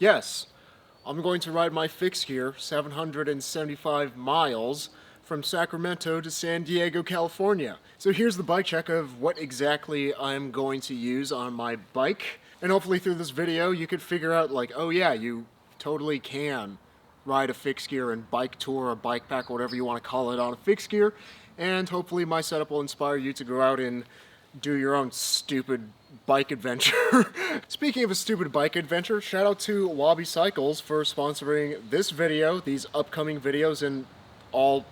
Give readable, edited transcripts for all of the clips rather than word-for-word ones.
Yes, I'm going to ride my fixed gear 775 miles from Sacramento to San Diego, California. So here's the bike check of what exactly I'm going to use on my bike. And hopefully through this video you could figure out like, oh yeah, you totally can ride a fixed gear and bike tour or bike pack or whatever you want to call it on a fixed gear. And hopefully my setup will inspire you to go out and do your own stupid bike adventure. Speaking of a stupid bike adventure, shout out to Wabi Cycles for sponsoring this video, these upcoming videos, and all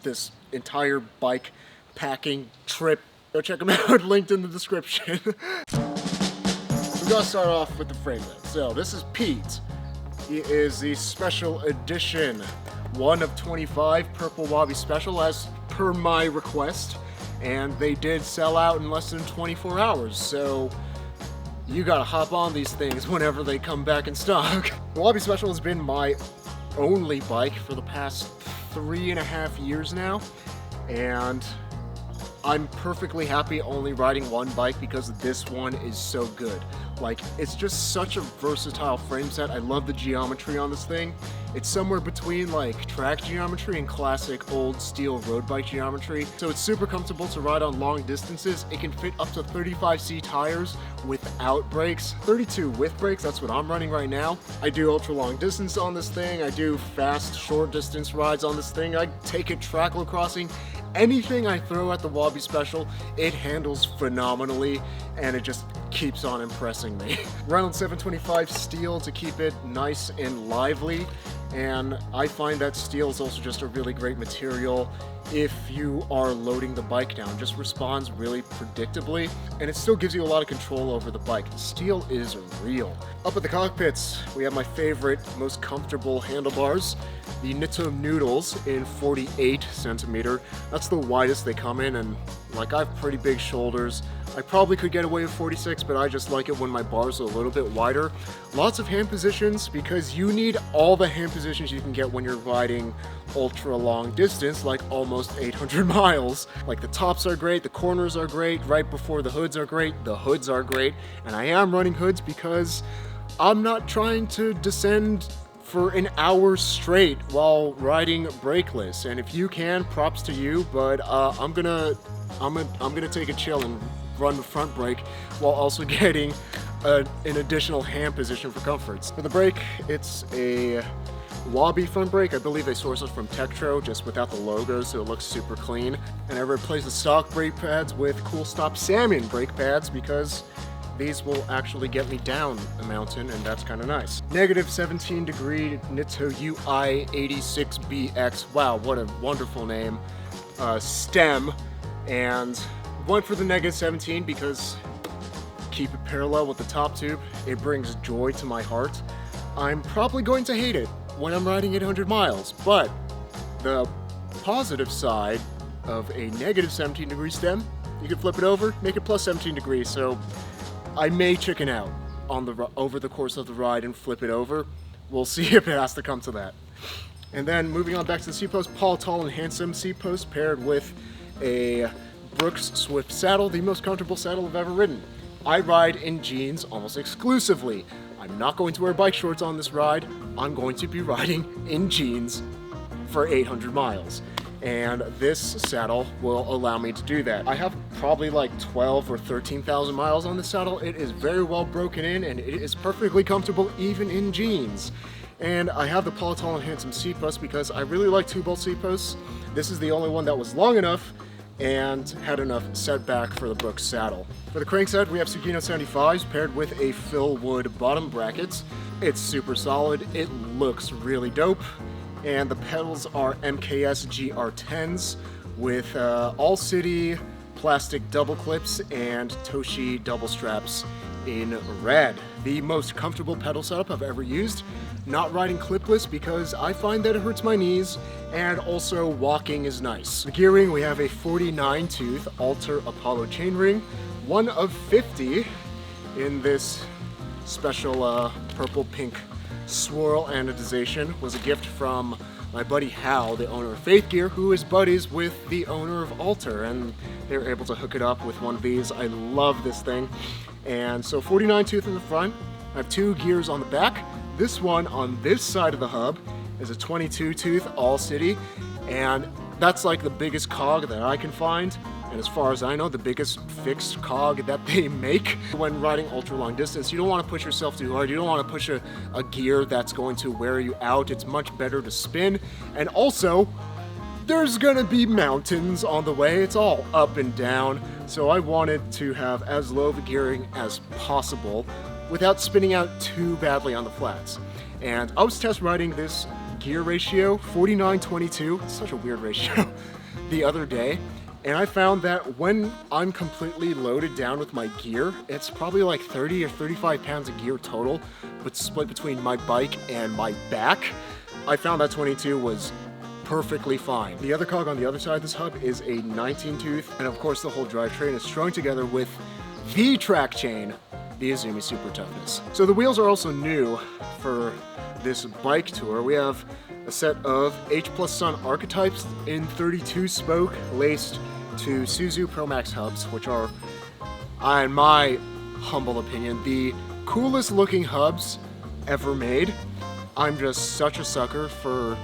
this entire bike packing trip. Go check them out, linked in the description. We're gonna start off with the Frameset. So this is Pete. He is the special edition 1 of 25 purple Wabi Special as per my request. And they did sell out in less than 24 hours, so you gotta hop on these things whenever they come back in stock. The Wabi Special has been my only bike for the past 3.5 years now, and I'm perfectly happy only riding one bike because this one is so good. Like, it's just such a versatile frame set. I love the geometry on this thing. It's somewhere between like track geometry and classic old steel road bike geometry. So it's super comfortable to ride on long distances. It can fit up to 35C tires without brakes. 32 with brakes, that's what I'm running right now. I do ultra long distance on this thing. I do fast short distance rides on this thing. I take it trackload crossing. Anything I throw at the Wabi Special, it handles phenomenally, and it just keeps on impressing me. Reynolds 725 steel to keep it nice and lively, and I find that steel is also just a really great material if you are loading the bike down. It just responds really predictably, and it still gives you a lot of control over the bike. The steel is real. Up at the cockpits, we have my favorite, most comfortable handlebars, the Nitto Noodles in 48 centimeter. That's the widest they come in, and like, I have pretty big shoulders. I probably could get away with 46, but I just like it when my bars are a little bit wider. Lots of hand positions, because you need all the hand positions you can get when you're riding ultra long distance, like almost 800 miles. Like, the tops are great, the corners are great, right before the hoods are great, the hoods are great, and I am running hoods because I'm not trying to descend for an hour straight while riding brakeless. And if you can, props to you, but I'm gonna take a chill and run the front brake while also getting an additional hand position for comforts. For the brake, it's a Wabi front brake. I believe they source it from Tektro, just without the logo, so it looks super clean. And I replaced the stock brake pads with Cool Stop Salmon brake pads because these will actually get me down a mountain, and that's kind of nice. Negative 17 degree Nitto UI86BX. Wow, what a wonderful name. Stem. And went for the negative 17 because keep it parallel with the top tube. It brings joy to my heart. I'm probably going to hate it when I'm riding 800 miles, but the positive side of a negative 17 degree stem, you can flip it over, make it plus 17 degrees, so I may chicken out on over the course of the ride and flip it over. We'll see if it has to come to that. And then moving on back to the Seatpost, Paul Tall and Handsome Seatpost paired with a Brooks Swift saddle, the most comfortable saddle I've ever ridden. I ride in jeans almost exclusively. I'm not going to wear bike shorts on this ride. I'm going to be riding in jeans for 800 miles. And this saddle will allow me to do that. I have probably like 12 or 13,000 miles on this saddle. It is very well broken in, and it is perfectly comfortable even in jeans. And I have the Paul Tall and Handsome seat post because I really like 2-bolt seat posts. This is the only one that was long enough and had enough setback for the Brooks saddle. For the crankset, we have Sugino 75s paired with a fill wood bottom brackets. It's super solid, it looks really dope, and the pedals are MKS GR-10s with all city plastic double clips and Toshi Double Straps in red. The most comfortable pedal setup I've ever used. Not riding clipless because I find that it hurts my knees, and also walking is nice. The gearing, we have a 49 tooth Alter Apollo chainring, 1 of 50 in this special purple pink swirl anodization. Was a gift from my buddy Hal, the owner of Faith Gear, who is buddies with the owner of Alter, and they were able to hook it up with one of these. I love this thing. And so 49 tooth in the front. I have 2 gears on the back. This one on this side of the hub is a 22 tooth All City, and that's like the biggest cog that I can find. And as far as I know, the biggest fixed cog that they make when riding ultra long distance. You don't want to push yourself too hard. You don't want to push a gear that's going to wear you out. It's much better to spin. And also, there's gonna be mountains on the way. It's all up and down. So I wanted to have as low of a gearing as possible without spinning out too badly on the flats. And I was test riding this gear ratio, 49-22, it's such a weird ratio, the other day. And I found that when I'm completely loaded down with my gear, it's probably like 30 or 35 pounds of gear total, but split between my bike and my back. I found that 22 was perfectly fine. The other cog on the other side of this hub is a 19 tooth, and of course the whole drivetrain is strung together with the track chain, the Izumi Supertougness. So the wheels are also new for this bike tour. We have a set of H+ Sun Archetypes in 32 spoke laced to Suzue Pro Max hubs, which are, in my humble opinion, the coolest looking hubs ever made. I'm just such a sucker for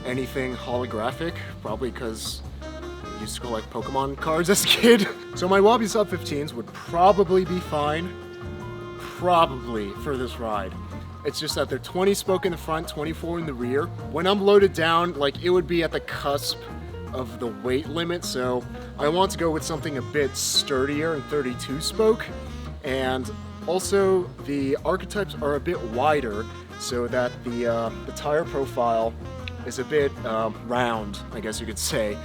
anything holographic, probably because I used to collect Pokemon cards as a kid. So my Wabi Sub 15s would probably be fine, probably, for this ride. It's just that they're 20 spoke in the front, 24 in the rear. When I'm loaded down, like, it would be at the cusp of the weight limit, so I want to go with something a bit sturdier and 32 spoke. And also the Archetypes are a bit wider so that the tire profile is a bit round, I guess you could say,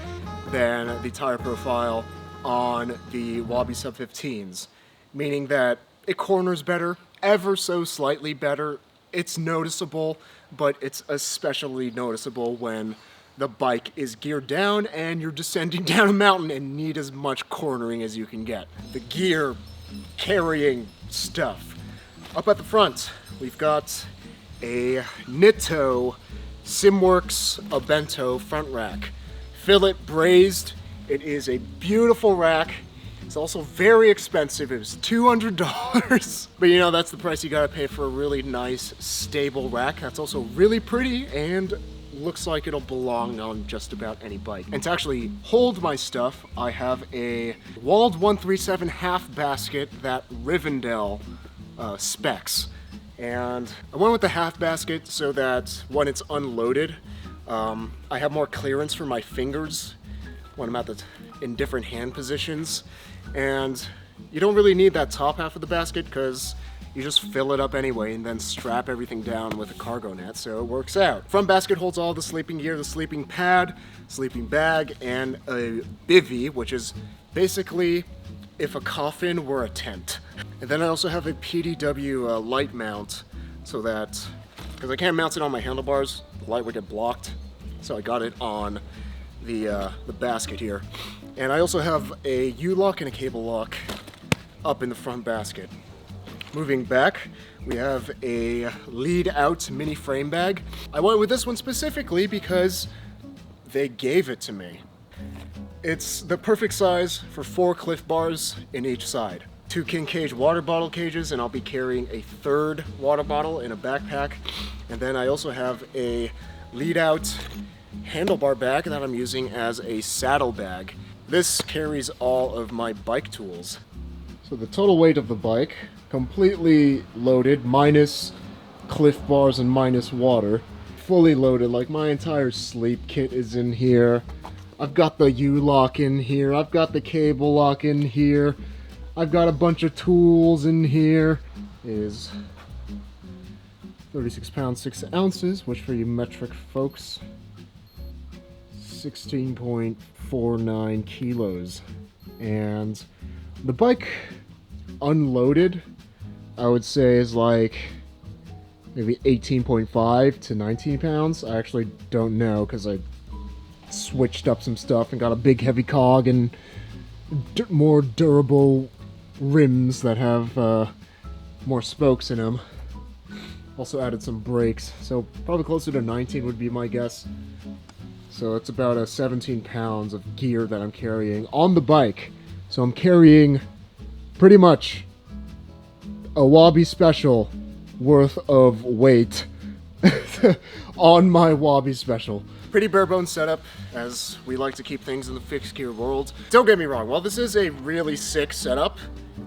than the tire profile on the Wabi Sub 15s, meaning that it corners better, ever so slightly better. It's noticeable, but it's especially noticeable when the bike is geared down and you're descending down a mountain and need as much cornering as you can get. The gear carrying stuff. Up at the front, we've got a Nitto Simworks Abento front rack. Fillet brazed. It is a beautiful rack. It's also very expensive. It was $200. But you know, that's the price you gotta pay for a really nice, stable rack. That's also really pretty and looks like it'll belong on just about any bike. And to actually hold my stuff, I have a Wald 137 half basket that Rivendell specs. And I went with the half basket so that when it's unloaded, I have more clearance for my fingers when I'm in different hand positions. And you don't really need that top half of the basket because you just fill it up anyway and then strap everything down with a cargo net, so it works out. Front basket holds all the sleeping gear, the sleeping pad, sleeping bag, and a bivvy, which is basically if a coffin were a tent. And then I also have a PDW light mount so that, because I can't mount it on my handlebars, the light would get blocked. So I got it on the basket here. And I also have a U-lock and a cable lock up in the front basket. Moving back, we have a lead out mini frame bag. I went with this one specifically because they gave it to me. It's the perfect size for 4 Cliff Bars in each side. 2 King Cage water bottle cages, and I'll be carrying a 3rd water bottle in a backpack. And then I also have a lead out handlebar bag that I'm using as a saddle bag. This carries all of my bike tools. So the total weight of the bike, completely loaded, minus Cliff Bars and minus water, fully loaded, like my entire sleep kit is in here. I've got the U-lock in here, I've got the cable lock in here, I've got a bunch of tools in here. It is 36 pounds 6 ounces, which for you metric folks, 16.49 kilos. And the bike unloaded, I would say, is like maybe 18.5 to 19 pounds. I actually don't know because I switched up some stuff and got a big heavy cog and more durable rims that have more spokes in them. Also added some brakes, so probably closer to 19 would be my guess. So it's about 17 pounds of gear that I'm carrying on the bike. So I'm carrying pretty much a Wabi Special worth of weight on my Wabi Special. Pretty bare bones setup, as we like to keep things in the fixed gear world. Don't get me wrong, while this is a really sick setup,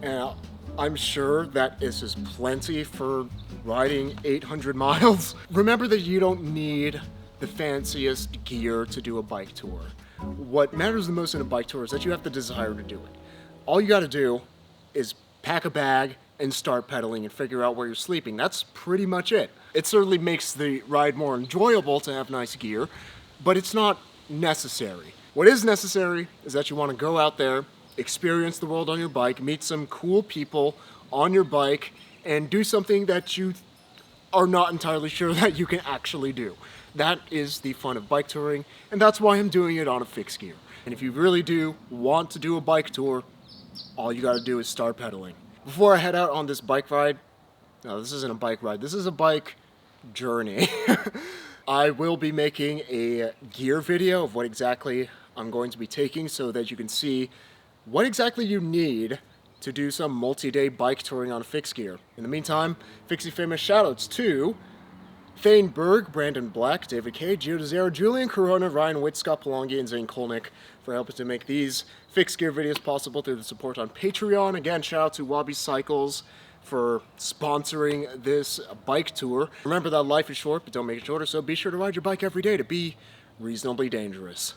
and I'm sure that this is plenty for riding 800 miles, remember that you don't need the fanciest gear to do a bike tour. What matters the most in a bike tour is that you have the desire to do it. All you gotta do is pack a bag and start pedaling and figure out where you're sleeping. That's pretty much it. It certainly makes the ride more enjoyable to have nice gear, but it's not necessary. What is necessary is that you want to go out there, experience the world on your bike, meet some cool people on your bike, and do something that you are not entirely sure that you can actually do. That is the fun of bike touring, and that's why I'm doing it on a fixed gear. And if you really do want to do a bike tour, all you gotta do is start pedaling. Before I head out on this bike ride, no, this isn't a bike ride, this is a bike journey. I will be making a gear video of what exactly I'm going to be taking so that you can see what exactly you need to do some multi-day bike touring on fixed gear. In the meantime, Fixie Famous shoutouts to Thane Berg, Brandon Black, David K, Gio DeZero, Julian Corona, Ryan Witt, Scott Polongi, and Zane Kolnick for helping to make these fixed gear videos possible through the support on Patreon. Again, shout out to Wabi Cycles for sponsoring this bike tour. Remember that life is short, but don't make it shorter, so be sure to ride your bike every day to be reasonably dangerous.